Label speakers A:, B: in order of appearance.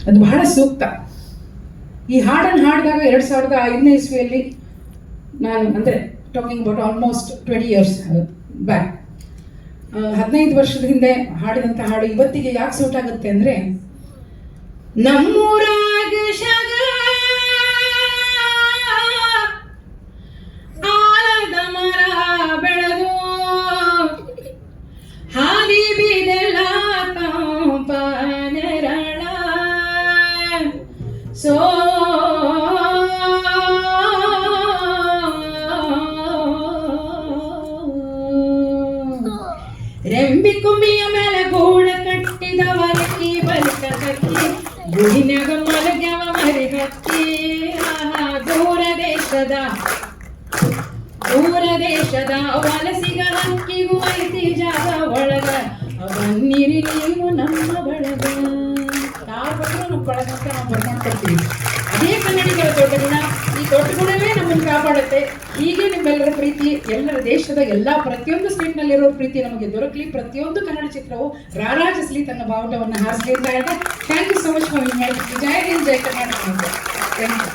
A: ಅದು ಬಹಳ ಸೂಕ್ತ. ಈ ಹಾಡನ್ನು ಹಾಡಿದಾಗ 2005ನೇ ಇಸ್ವಿಯಲ್ಲಿ ನಾನು, ಅಂದರೆ talking about almost 20 years back, 15 ವರ್ಷದ ಹಿಂದೆ ಹಾಡಿದಂಥ ಹಾಡು ಇವತ್ತಿಗೆ ಯಾಕೆ ಸೂಟ್ ಆಗುತ್ತೆ ಅಂದರೆ, ನಮ್ಮೂರಾಗ ಆಲದ ಮರ ಬೆಳೆದು ಹಾದಿ ಬೀದೆಲ್ಲ ತಂಪನೆರಳ ಸೋ ರೆಂಬಿ ಕುಂಬಿಯ ಮೇಲೆ ಗೂಡ ಕಟ್ಟಿದವರಕ್ಕಿ ಬಲಿಕ ಕಕ್ಕಿ ಗುಡಿನಾಗ ಮಲಗ್ಯವ ಮರಿ ಹಕ್ಕಿ. ದೂರ ದೇಶದ ವಲಸಿಗ ಹಕ್ಕಿಗೂ ಐತಿ ಜಾಗ ಒಳಗ, ಬನ್ನಿರಿ ನೀವು ನಮ್ಮ ಬಳಗ. ಯಾರು ಬಂದರೂ ನಮ್ಮ ಬಳಗ ಅಂತ ನಾವು ಬರ್ಕೊಂಡು ಕೊಡ್ತೀವಿ. ಅದೇ ಕನ್ನಡಿಗರ ದೊಡ್ಡ ಗುಣ. ಈ ದೊಡ್ಡ ಗುಣವೇ ನಮ್ಮನ್ನು ಕಾಪಾಡುತ್ತೆ. ಹೀಗೆ ನಿಮ್ಮೆಲ್ಲರ ಪ್ರೀತಿ, ಎಲ್ಲರ ದೇಶದ ಎಲ್ಲ ಪ್ರತಿಯೊಂದು ಸ್ಟೇಟ್ನಲ್ಲಿರೋ ಪ್ರೀತಿ ನಮಗೆ ದೊರಕಲಿ. ಪ್ರತಿಯೊಂದು ಕನ್ನಡ ಚಿತ್ರವು ರಾರಾಜಿಸಲಿ, ತನ್ನ ಬಾವುಟವನ್ನು ಹಾರಿಸಲಿ ಅಂತ ಹೇಳ್ತಾ, thank you so much for inviting. Jai Hind, Jai Karnataka. Thank you.